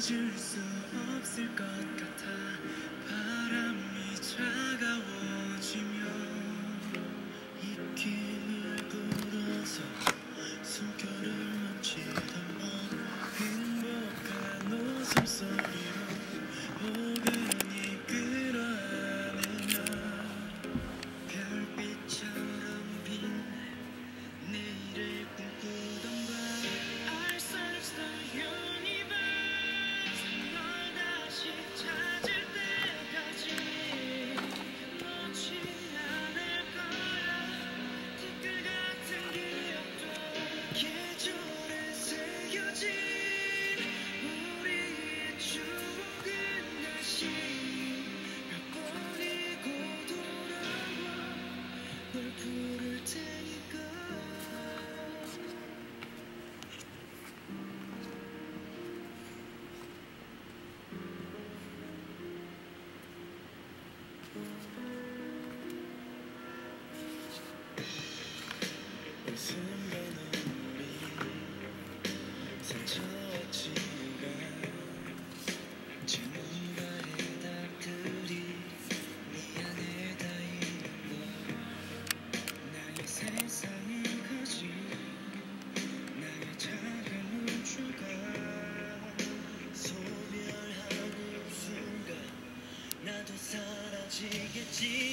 잊을 수 없을 것 같아. 바람이 차가워지며 입김을 불어서 숨결을 멈추던 넌 행복한 웃음소리로 포근히 끌어안으며 별빛처럼 빛내 내일을 꿈꾸던 밤. I search the universe. 널 다시 찾을 때까지 놓지 않을 거야. 티끌 같은 기억도 계절에 새겨진 우리의 추억은 다시 몇 번이고 돌아와 널 부를 테니까. 이 순간은 우리 상처왔지만 제 뭔가의 답들이 네 안에 닿이는 너. 나의 세상을 가진 나의 작은 우주가 소멸하는 순간 나도 사라지겠지.